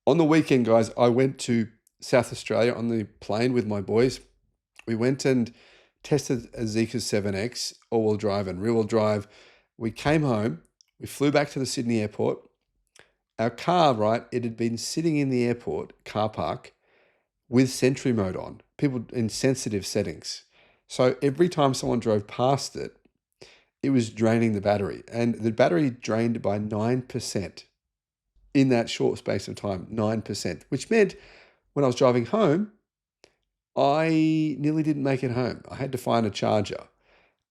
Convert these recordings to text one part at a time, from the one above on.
On the weekend, guys, I went to South Australia on the plane with my boys. We went and tested a Zeekr 7X, all-wheel drive and rear-wheel drive. We came home, we flew back to the Sydney airport. Our car, right, it had been sitting in the airport car park with Sentry mode on, people in sensitive settings. So every time someone drove past it, it was draining the battery. And the battery drained by 9% in that short space of time, 9%, which meant when I was driving home, I nearly didn't make it home. I had to find a charger.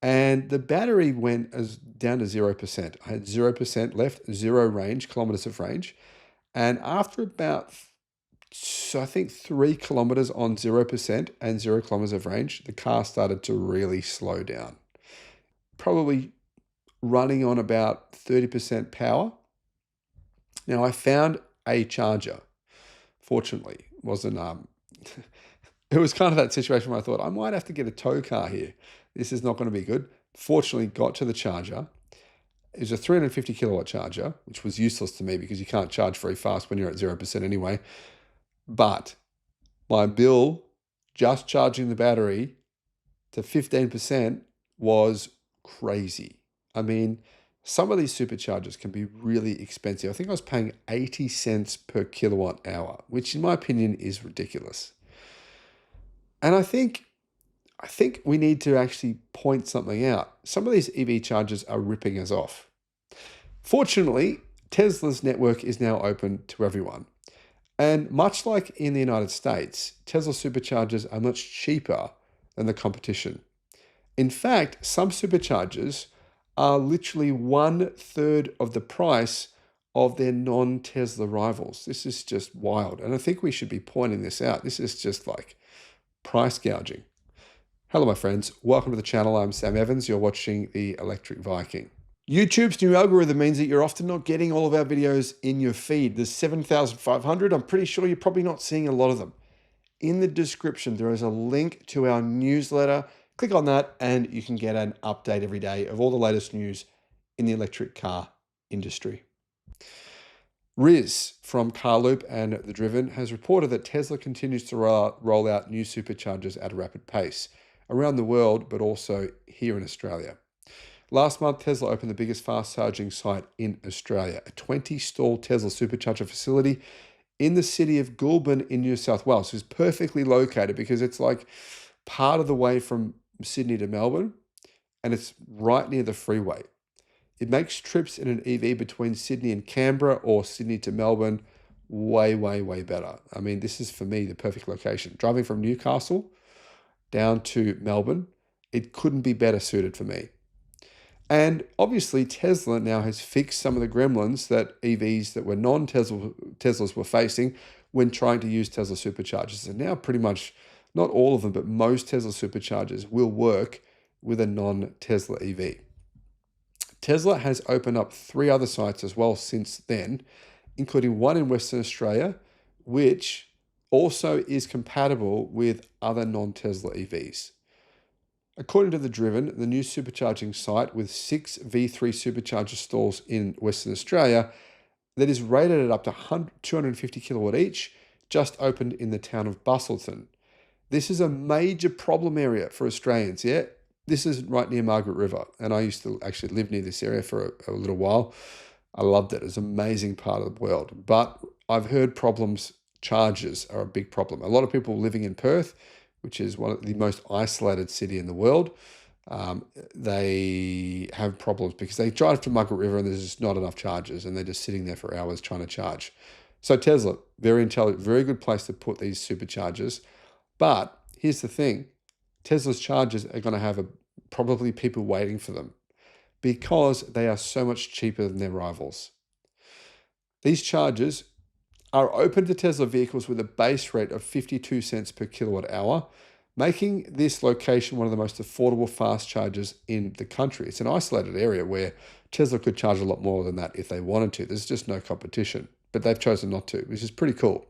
And the battery went down to 0%. I had 0% left, 0 range, kilometers of range. And after about, I think 3 kilometers on 0% and 0 kilometers of range, the car started to really slow down. Probably running on about 30% power. Now I found a charger. Fortunately, wasn't it was kind of that situation where I thought I might have to get a tow car here. This is not going to be good. Fortunately, got to the charger. It was a 350 kilowatt charger, which was useless to me because you can't charge very fast when you're at 0% anyway. But my bill, just charging the battery to 15% was crazy. I mean, some of these superchargers can be really expensive. I think I was paying 80 cents per kilowatt hour, which in my opinion is ridiculous. And I think we need to actually point something out. Some of these EV chargers are ripping us off. Fortunately, Tesla's network is now open to everyone. And much like in the United States, Tesla superchargers are much cheaper than the competition. In fact, some superchargers are literally 1/3 of the price of their non-Tesla rivals. This is just wild. And I think we should be pointing this out. This is just like price gouging. Hello, my friends. Welcome to the channel. I'm Sam Evans. You're watching the Electric Viking. YouTube's new algorithm means that you're often not getting all of our videos in your feed. There's 7,500. I'm pretty sure you're probably not seeing a lot of them. In the description, there is a link to our newsletter. Click on that and you can get an update every day of all the latest news in the electric car industry. Riz from Carloop and The Driven has reported that Tesla continues to roll out new superchargers at a rapid pace around the world, but also here in Australia. Last month, Tesla opened the biggest fast charging site in Australia, a 20-stall Tesla supercharger facility in the city of Goulburn in New South Wales. It's perfectly located because it's like part of the way from Sydney to Melbourne, and it's right near the freeway. It makes trips in an EV between Sydney and Canberra or Sydney to Melbourne way, way, way better. I mean, this is for me the perfect location. Driving from Newcastle down to Melbourne, it couldn't be better suited for me. And obviously, Tesla now has fixed some of the gremlins that EVs that were non-Teslas were facing when trying to use Tesla superchargers. And now pretty much, not all of them, but most Tesla superchargers will work with a non-Tesla EV. Tesla has opened up 3 other sites as well since then, including one in Western Australia, which also is compatible with other non-Tesla EVs. According to The Driven, the new supercharging site with 6 V3 supercharger stalls in Western Australia that is rated at up to 250 kilowatt each just opened in the town of Busselton. This is a major problem area for Australians, yeah? This is right near Margaret River, and I used to actually live near this area for a little while. I loved it. It's an amazing part of the world. But I've heard chargers are a big problem. A lot of people living in Perth, which is one of the most isolated city in the world, they have problems because they drive to Margaret River and there's just not enough chargers and they're just sitting there for hours trying to charge. So Tesla, very intelligent, very good place to put these superchargers. But here's the thing, Tesla's chargers are going to have probably people waiting for them because they are so much cheaper than their rivals. These chargers are open to Tesla vehicles with a base rate of 52 cents per kilowatt hour, making this location one of the most affordable fast chargers in the country. It's an isolated area where Tesla could charge a lot more than that if they wanted to. There's just no competition, but they've chosen not to, which is pretty cool.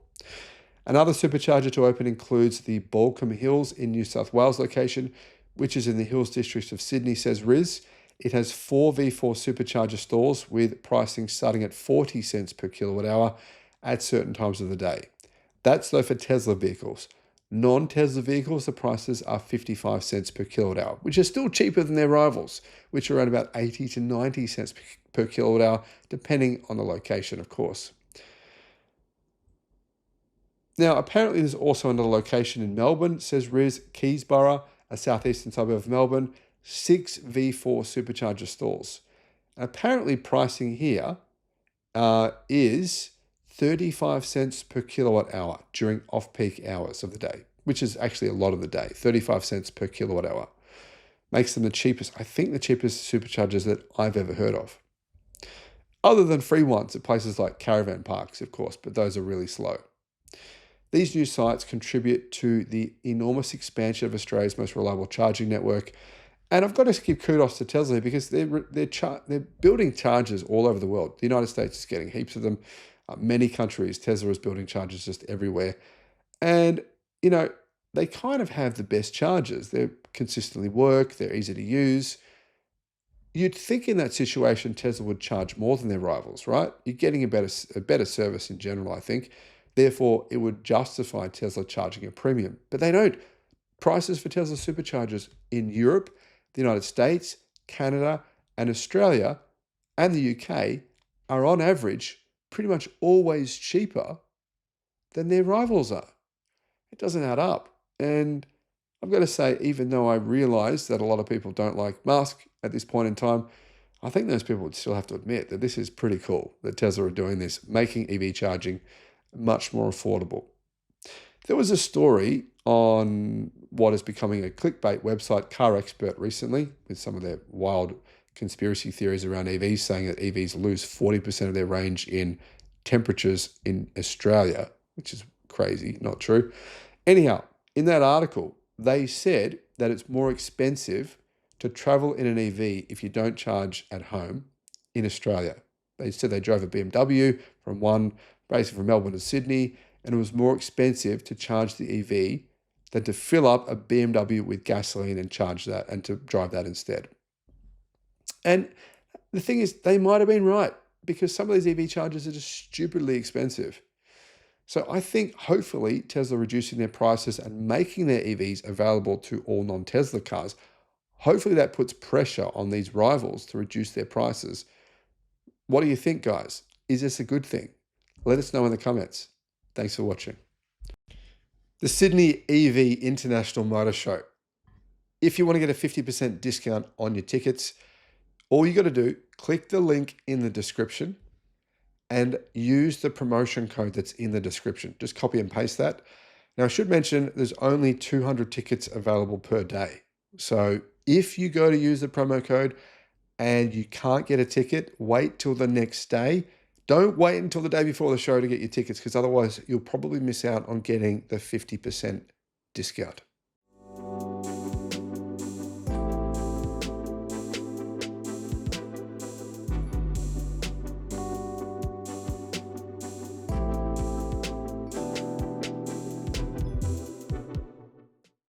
Another supercharger to open includes the Balcombe Hills in New South Wales location, which is in the Hills District of Sydney, says Riz. It has 4 V4 supercharger stalls with pricing starting at 40 cents per kilowatt hour at certain times of the day. That's though for Tesla vehicles. Non-Tesla vehicles, the prices are 55 cents per kilowatt hour, which is still cheaper than their rivals, which are around about 80 to 90 cents per kilowatt hour, depending on the location, of course. Now, apparently there's also another location in Melbourne, says Riz, Keysborough, a southeastern suburb of Melbourne, 6 V4 supercharger stalls. And apparently pricing here is 35 cents per kilowatt hour during off-peak hours of the day, which is actually a lot of the day, 35 cents per kilowatt hour. Makes them the cheapest, I think the cheapest superchargers that I've ever heard of. Other than free ones at places like caravan parks, of course, but those are really slow. These new sites contribute to the enormous expansion of Australia's most reliable charging network. And I've got to give kudos to Tesla because they're building chargers all over the world. The United States is getting heaps of them. Many countries, Tesla is building chargers just everywhere. And, you know, they kind of have the best chargers. They consistently work. They're easy to use. You'd think in that situation, Tesla would charge more than their rivals, right? You're getting a better service in general, I think. Therefore, it would justify Tesla charging a premium. But they don't. Prices for Tesla superchargers in Europe, the United States, Canada, and Australia, and the UK are on average pretty much always cheaper than their rivals are. It doesn't add up. And I've got to say, even though I realize that a lot of people don't like Musk at this point in time, I think those people would still have to admit that this is pretty cool that Tesla are doing this, making EV charging much more affordable. There was a story on what is becoming a clickbait website, Car Expert, recently, with some of their wild conspiracy theories around EVs, saying that EVs lose 40% of their range in temperatures in Australia, which is crazy, not true. Anyhow, in that article, they said that it's more expensive to travel in an EV if you don't charge at home in Australia. They said they drove a BMW basically from Melbourne to Sydney, and it was more expensive to charge the EV than to fill up a BMW with gasoline and charge that and to drive that instead. And the thing is, they might have been right because some of these EV chargers are just stupidly expensive. So I think hopefully Tesla reducing their prices and making their EVs available to all non-Tesla cars, hopefully that puts pressure on these rivals to reduce their prices. What do you think, guys? Is this a good thing? Let us know in the comments. Thanks for watching. The Sydney EV International Motor Show. If you want to get a 50% discount on your tickets, all you got to do, click the link in the description and use the promotion code that's in the description. Just copy and paste that. Now, I should mention there's only 200 tickets available per day. So if you go to use the promo code and you can't get a ticket, wait till the next day. Don't wait until the day before the show to get your tickets because otherwise you'll probably miss out on getting the 50% discount.